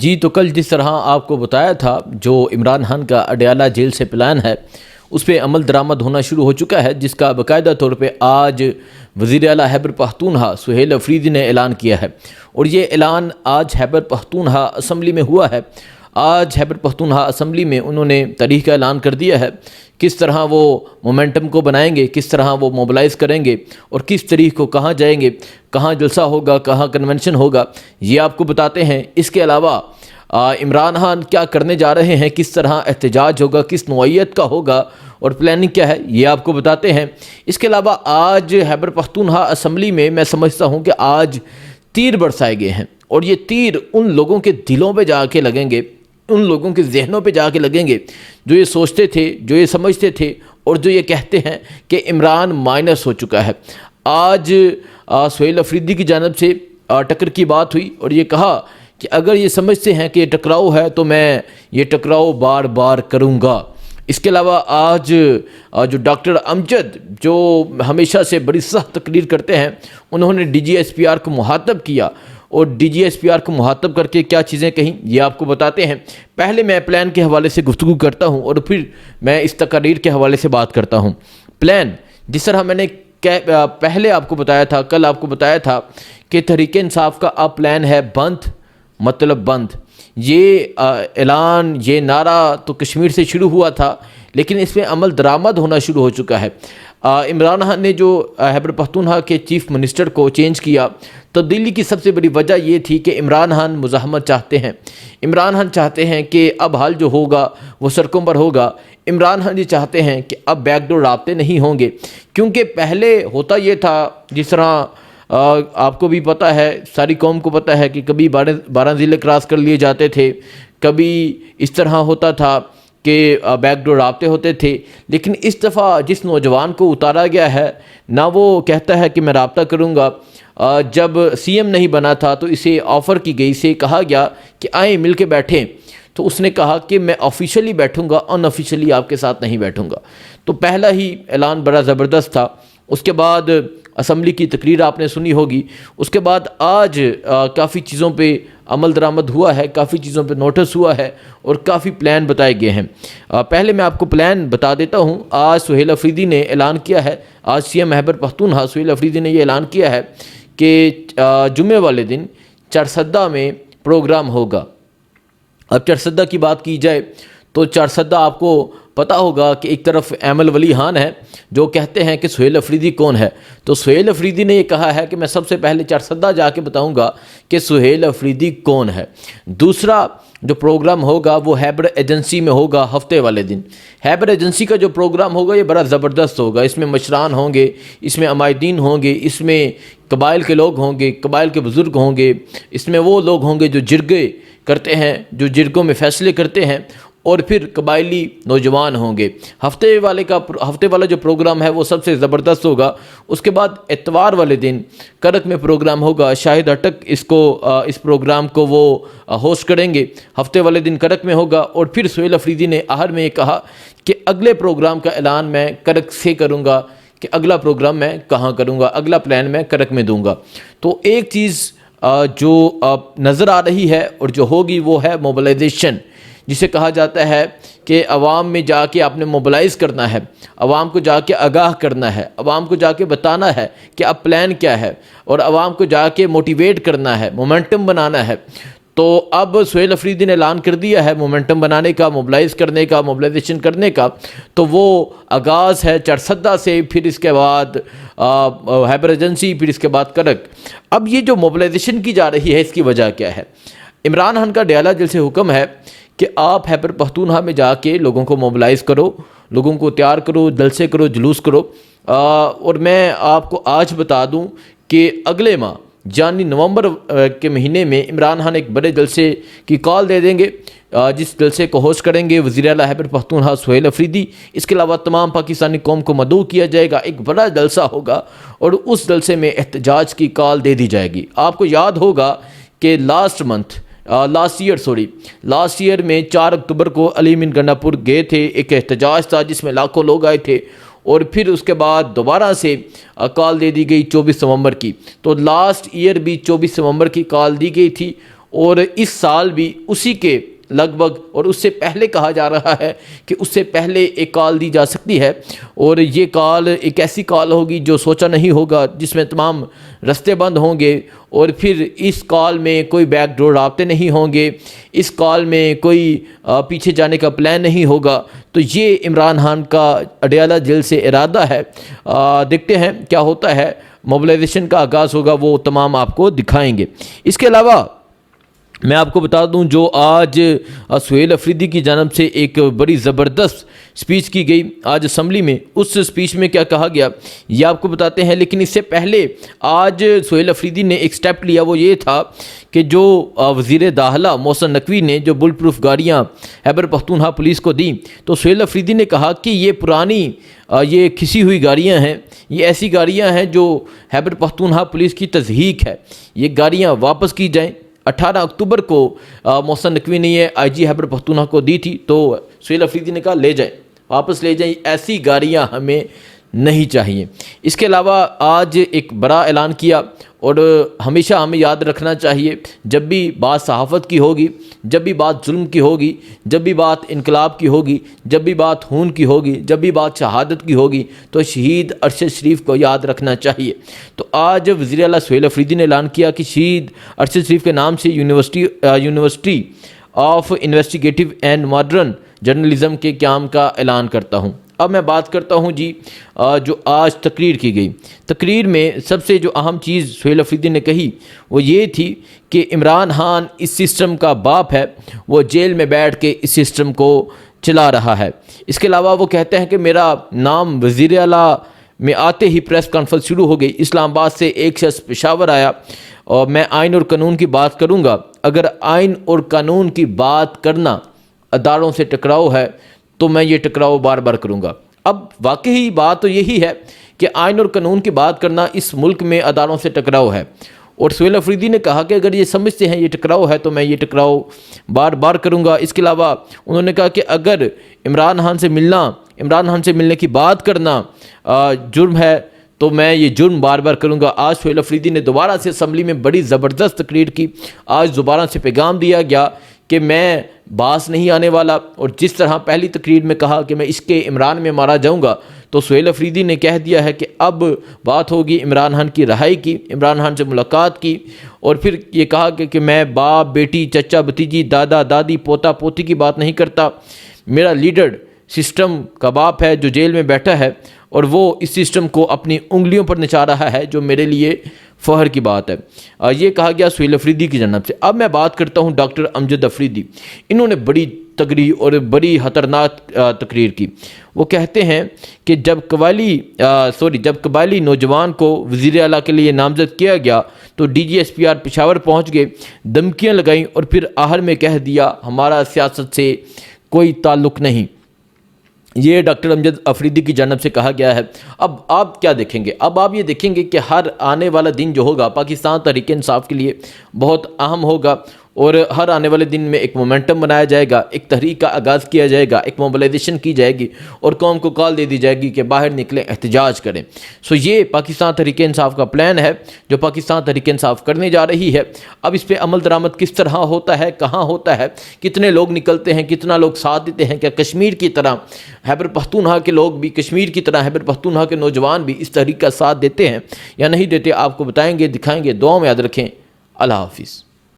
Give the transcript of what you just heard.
جی تو کل جس طرح آپ کو بتایا تھا جو عمران خان کا اڈیالہ جیل سے پلان ہے اس پہ عمل درآمد ہونا شروع ہو چکا ہے، جس کا باقاعدہ طور پہ آج وزیر اعلیٰ خیبر پختونخوا سہیل افریدی نے اعلان کیا ہے، اور یہ اعلان آج خیبر پختونخوا اسمبلی میں ہوا ہے۔ آج خیبر پختونخوا اسمبلی میں انہوں نے تاریخ کا اعلان کر دیا ہے، کس طرح وہ مومنٹم کو بنائیں گے، کس طرح وہ موبلائز کریں گے اور کس تاریخ کو کہاں جائیں گے، کہاں جلسہ ہوگا، کہاں کنونشن ہوگا، یہ آپ کو بتاتے ہیں۔ اس کے علاوہ عمران خان کیا کرنے جا رہے ہیں، کس طرح احتجاج ہوگا، کس نوعیت کا ہوگا اور پلاننگ کیا ہے، یہ آپ کو بتاتے ہیں۔ اس کے علاوہ آج خیبر پختونخوا اسمبلی میں میں سمجھتا ہوں کہ آج تیر برسائے گئے ہیں، اور یہ تیر ان لوگوں کے دلوں پہ جا کے لگیں گے، ان لوگوں کے ذہنوں پہ جا کے لگیں گے جو یہ سوچتے تھے، جو یہ سمجھتے تھے اور جو یہ کہتے ہیں کہ عمران مائنس ہو چکا ہے۔ آج سہیل افریدی کی جانب سے ٹکر کی بات ہوئی اور یہ کہا کہ اگر یہ سمجھتے ہیں کہ یہ ٹکراؤ ہے تو میں یہ ٹکراؤ بار بار کروں گا۔ اس کے علاوہ آج جو ڈاکٹر امجد جو ہمیشہ سے بڑی سخت تقریر کرتے ہیں، انہوں نے D G S P R کو مخاطب کیا، اور D G S P R کو مخاطب کر کے کیا چیزیں کہیں یہ آپ کو بتاتے ہیں۔ پہلے میں پلان کے حوالے سے گفتگو کرتا ہوں اور پھر میں اس تقریر کے حوالے سے بات کرتا ہوں۔ پلان جس طرح میں نے پہلے آپ کو بتایا تھا، کل آپ کو بتایا تھا کہ تحریک انصاف کا اب پلان ہے بند مطلب بند۔ یہ اعلان، یہ نعرہ تو کشمیر سے شروع ہوا تھا، لیکن اس میں عمل درآمد ہونا شروع ہو چکا ہے۔ عمران خان نے جو خیبر پختونخوا کے چیف منسٹر کو چینج کیا، تبدیلی کی سب سے بڑی وجہ یہ تھی کہ عمران خان مزاحمت چاہتے ہیں۔ عمران خان چاہتے ہیں کہ اب حال جو ہوگا وہ سڑکوں پر ہوگا۔ عمران خان یہ چاہتے ہیں کہ اب بیک ڈور رابطے نہیں ہوں گے، کیونکہ پہلے ہوتا یہ تھا، جس طرح آپ کو بھی پتہ ہے، ساری قوم کو پتہ ہے کہ کبھی 12 ضلع کراس کر لیے جاتے تھے، کبھی اس طرح ہوتا تھا کہ بیک ڈور رابطے ہوتے تھے، لیکن اس دفعہ جس نوجوان کو اتارا گیا ہے، نہ وہ کہتا ہے کہ میں رابطہ کروں گا۔ جب سی ایم نہیں بنا تھا تو اسے آفر کی گئی، اسے کہا گیا کہ آئیں مل کے بیٹھیں، تو اس نے کہا کہ میں آفیشلی بیٹھوں گا، ان آفیشلی آپ کے ساتھ نہیں بیٹھوں گا۔ تو پہلا ہی اعلان بڑا زبردست تھا۔ اس کے بعد اسمبلی کی تقریر آپ نے سنی ہوگی، اس کے بعد آج کافی چیزوں پہ عمل درآمد ہوا ہے، کافی چیزوں پہ نوٹس ہوا ہے اور کافی پلان بتائے گئے ہیں۔ پہلے میں آپ کو پلان بتا دیتا ہوں۔ آج سہیل افریدی نے اعلان کیا ہے، آج سی ایم خیبر پختونخوا سہیل افریدی نے یہ اعلان کیا ہے کہ جمعے والے دن چارسدہ میں پروگرام ہوگا۔ اب چارسدہ کی بات کی جائے تو چارسدہ آپ کو پتہ ہوگا کہ ایک طرف ایمل ولی خان ہے جو کہتے ہیں کہ سہیل افریدی کون ہے، تو سہیل افریدی نے یہ کہا ہے کہ میں سب سے پہلے چارسدہ جا کے بتاؤں گا کہ سہیل افریدی کون ہے۔ دوسرا جو پروگرام ہوگا وہ خیبر ایجنسی میں ہوگا ہفتے والے دن۔ خیبر ایجنسی کا جو پروگرام ہوگا یہ بڑا زبردست ہوگا، اس میں مشران ہوں گے، اس میں عمائدین ہوں گے، اس میں قبائل کے لوگ ہوں گے، قبائل کے بزرگ ہوں گے، اس میں وہ لوگ ہوں گے جو جرگے کرتے ہیں، جو جرگوں میں فیصلے کرتے ہیں، اور پھر قبائلی نوجوان ہوں گے۔ ہفتے والا جو پروگرام ہے وہ سب سے زبردست ہوگا۔ اس کے بعد اتوار والے دن کرک میں پروگرام ہوگا، شاہد اٹک اس پروگرام کو وہ ہوسٹ کریں گے، ہفتے والے دن کرک میں ہوگا۔ اور پھر سہیل افریدی نے آخر میں یہ کہا کہ اگلے پروگرام کا اعلان میں کرک سے کروں گا کہ اگلا پروگرام میں کہاں کروں گا، اگلا پلان میں کرک میں دوں گا۔ تو ایک چیز جو نظر آ رہی ہے اور جو ہوگی وہ ہے موبلائزیشن، جسے کہا جاتا ہے کہ عوام میں جا کے آپ نے موبلائز کرنا ہے، عوام کو جا کے آگاہ کرنا ہے، عوام کو جا کے بتانا ہے کہ اب پلان کیا ہے، اور عوام کو جا کے موٹیویٹ کرنا ہے، مومنٹم بنانا ہے۔ تو اب سہیل افریدی نے اعلان کر دیا ہے مومنٹم بنانے کا، موبلائز کرنے کا، موبلائزیشن کرنے کا، تو وہ آغاز ہے چارسدہ سے، پھر اس کے بعد خیبر ایجنسی، پھر اس کے بعد کرک۔ اب یہ جو موبلائزیشن کی جا رہی ہے اس کی وجہ کیا ہے؟ عمران خان کا اڈیالہ جیل سے حکم ہے کہ آپ خیبر پختونخوا میں جا کے لوگوں کو موبلائز کرو، لوگوں کو تیار کرو، جلسے کرو، جلوس کرو۔ اور میں آپ کو آج بتا دوں کہ اگلے ماہ یعنی نومبر کے مہینے میں عمران خان ایک بڑے جلسے کی کال دے دیں گے، جس جلسے کو ہوسٹ کریں گے وزیر اعلیٰ خیبر پختونخوا سہیل افریدی۔ اس کے علاوہ تمام پاکستانی قوم کو مدعو کیا جائے گا، ایک بڑا جلسہ ہوگا اور اس جلسے میں احتجاج کی کال دے دی جائے گی۔ آپ کو یاد ہوگا کہ لاسٹ ایئر میں 4 اکتوبر کو علی من گنڈا پور گئے تھے، ایک احتجاج تھا جس میں لاکھوں لوگ آئے تھے، اور پھر اس کے بعد دوبارہ سے کال دے دی گئی 24 نومبر کی۔ تو لاسٹ ایئر بھی 24 نومبر کی کال دی گئی تھی، اور اس سال بھی اسی کے لگ بھگ اور اس سے پہلے کہا جا رہا ہے کہ اس سے پہلے ایک کال دی جا سکتی ہے، اور یہ کال ایک ایسی کال ہوگی جو سوچا نہیں ہوگا، جس میں تمام رستے بند ہوں گے، اور پھر اس کال میں کوئی بیک ڈور رابطے نہیں ہوں گے، اس کال میں کوئی پیچھے جانے کا پلان نہیں ہوگا۔ تو یہ عمران خان کا اڈیالہ جیل سے ارادہ ہے۔ دیکھتے ہیں کیا ہوتا ہے، موبلائزیشن کا آغاز ہوگا، وہ تمام آپ کو دکھائیں گے۔ اس کے علاوہ میں آپ کو بتا دوں جو آج سہیل افریدی کی جانب سے ایک بڑی زبردست سپیچ کی گئی آج اسمبلی میں، اس سپیچ میں کیا کہا گیا یہ آپ کو بتاتے ہیں۔ لیکن اس سے پہلے آج سہیل افریدی نے ایک سٹیپ لیا، وہ یہ تھا کہ جو وزیر داخلہ محسن نقوی نے جو بل پروف گاڑیاں خیبر پختونخوا پولیس کو دیں، تو سہیل افریدی نے کہا کہ یہ پرانی یہ کھسی ہوئی گاڑیاں ہیں، یہ ایسی گاڑیاں ہیں جو خیبر پختونخوا پولیس کی تضحیک ہے، یہ گاڑیاں واپس کی جائیں۔ 18 اکتوبر کو محسن نقوی نے یہ آئی جی خیبر پختونخوا کو دی تھی، تو سہیل افریدی نے کہا لے جائیں، واپس لے جائیں، ایسی گاڑیاں ہمیں نہیں چاہیے۔ اس کے علاوہ آج ایک بڑا اعلان کیا، اور ہمیشہ ہمیں یاد رکھنا چاہیے جب بھی بات صحافت کی ہوگی، جب بھی بات ظلم کی ہوگی، جب بھی بات انقلاب کی ہوگی، جب بھی بات خون کی ہوگی، جب بھی بات شہادت کی ہوگی، تو شہید ارشد شریف کو یاد رکھنا چاہیے۔ تو آج وزیر اعلیٰ سہیل افریدی نے اعلان کیا کہ شہید ارشد شریف کے نام سے university of investigative and modern journalism کے قیام کا اعلان کرتا ہوں۔ اب میں بات کرتا ہوں جی جو آج تقریر کی گئی، تقریر میں سب سے جو اہم چیز سہیل افریدی نے کہی وہ یہ تھی کہ عمران خان اس سسٹم کا باپ ہے، وہ جیل میں بیٹھ کے اس سسٹم کو چلا رہا ہے۔ اس کے علاوہ وہ کہتے ہیں کہ میرا نام وزیر اعلیٰ میں آتے ہی پریس کانفرنس شروع ہو گئی، اسلام آباد سے ایک شخص پشاور آیا اور میں آئین اور قانون کی بات کروں گا، اگر آئین اور قانون کی بات کرنا اداروں سے ٹکراؤ ہے تو میں یہ ٹکراؤ بار بار کروں گا۔ اب واقعی بات تو یہی ہے کہ آئین اور قانون کی بات کرنا اس ملک میں اداروں سے ٹکراؤ ہے، اور سہیل افریدی نے کہا کہ اگر یہ سمجھتے ہیں یہ ٹکراؤ ہے تو میں یہ ٹکراؤ بار بار کروں گا۔ اس کے علاوہ انہوں نے کہا کہ اگر عمران خان سے ملنے کی بات کرنا جرم ہے تو میں یہ جرم بار بار کروں گا۔ آج سہیل افریدی نے دوبارہ سے اسمبلی میں بڑی زبردست تقریر کی، آج دوبارہ سے پیغام دیا گیا کہ میں باز نہیں آنے والا، اور جس طرح پہلی تقریر میں کہا کہ میں اس کے عمران میں مارا جاؤں گا، تو سہیل افریدی نے کہہ دیا ہے کہ اب بات ہوگی عمران خان کی رہائی کی، عمران خان سے ملاقات کی، اور پھر یہ کہا کہ میں باپ بیٹی چچا بھتیجی دادا دادی پوتا پوتی کی بات نہیں کرتا، میرا لیڈر سسٹم کا باپ ہے جو جیل میں بیٹھا ہے، اور وہ اس سسٹم کو اپنی انگلیوں پر نچا رہا ہے، جو میرے لیے فخر کی بات ہے۔ یہ کہا گیا سہیل افریدی کی جانب سے۔ اب میں بات کرتا ہوں ڈاکٹر امجد افریدی، انہوں نے بڑی تگڑی اور بڑی خطرناک تقریر کی۔ وہ کہتے ہیں کہ جب قبائلی نوجوان کو وزیر اعلیٰ کے لیے نامزد کیا گیا تو D G S P R Peshawar پہنچ گئے، دھمکیاں لگائیں، اور پھر آخر میں کہہ دیا ہمارا سیاست سے کوئی تعلق نہیں۔ یہ ڈاکٹر امجد افریدی کی جانب سے کہا گیا ہے۔ اب آپ کیا دیکھیں گے؟ اب آپ یہ دیکھیں گے کہ ہر آنے والا دن جو ہوگا پاکستان تحریک انصاف کے لیے بہت اہم ہوگا، اور ہر آنے والے دن میں ایک مومنٹم بنایا جائے گا، ایک تحریک کا آغاز کیا جائے گا، ایک موبلائزیشن کی جائے گی، اور قوم کو کال دے دی جائے گی کہ باہر نکلیں، احتجاج کریں۔ یہ پاکستان تحریک انصاف کا پلان ہے جو پاکستان تحریک انصاف کرنے جا رہی ہے۔ اب اس پہ عمل درآمد کس طرح ہوتا ہے، کہاں ہوتا ہے، کتنے لوگ نکلتے ہیں، کتنا لوگ ساتھ دیتے ہیں، کیا کشمیر کی طرح خیبر پختونخوا کے لوگ بھی، کشمیر کی طرح خیبر پختونخوا کے نوجوان بھی اس تحریک کا ساتھ دیتے ہیں یا نہیں دیتے، آپ کو بتائیں گے، دکھائیں گے۔ دعاؤں میں یاد رکھیں۔ اللہ حافظ۔